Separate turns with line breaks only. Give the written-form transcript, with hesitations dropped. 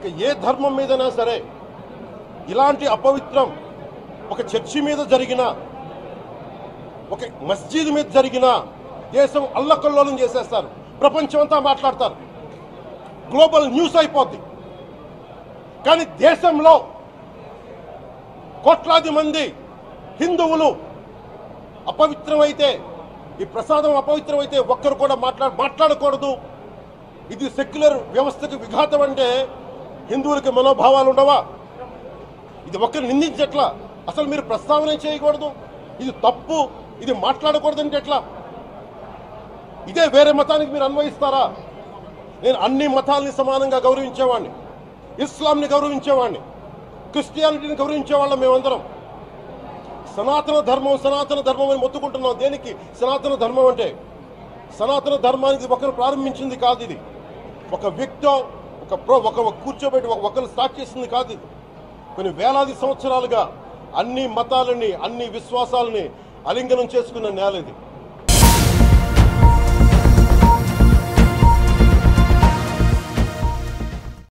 ఇక ఏ ధర్మం మీదైనా సరే ఇలాంటి అపవిత్రం ఒక చర్చి మీద జరిగిన, ఒక మస్జిద్ మీద జరిగిన దేశం అల్లకల్లోలం చేసేస్తారు, ప్రపంచం అంతా మాట్లాడతారు, గ్లోబల్ న్యూస్ అయిపోద్ది. కానీ దేశంలో కోట్లాది మంది హిందువులు అపవిత్రమైతే, ఈ ప్రసాదం అపవిత్రమైతే ఒక్కరు కూడా మాట్లాడకూడదు, ఇది సెక్యులర్ వ్యవస్థకు విఘాతం అంటే హిందువులకి మనోభావాలు ఉండవా? ఇది ఒక్కరు నిందించట్లా, అసలు మీరు ప్రస్తావన చేయకూడదు, ఇది తప్పు, ఇది మాట్లాడకూడదు అంటే ఎట్లా? ఇదే వేరే మతానికి మీరు అన్వయిస్తారా? నేను అన్ని మతాలని సమానంగా గౌరవించేవాడిని, ఇస్లాంని గౌరవించేవాడిని, క్రిస్టియానిటీని గౌరవించేవాళ్ళం. మేమందరం సనాతన ధర్మం అని మొత్తుకుంటున్నాం. దేనికి సనాతన ధర్మం అంటే? సనాతన ధర్మానికి ఒకరు ప్రారంభించింది కాదు, ఇది ఒక వ్యక్తో ఒక కూర్చోబెట్టి ఒకరు స్టార్ట్ చేసింది కాదు. ఇది కొన్ని వేలాది సంవత్సరాలుగా అన్ని మతాలని, అన్ని విశ్వాసాలని అలింగనం చేసుకున్న నేల ఇది.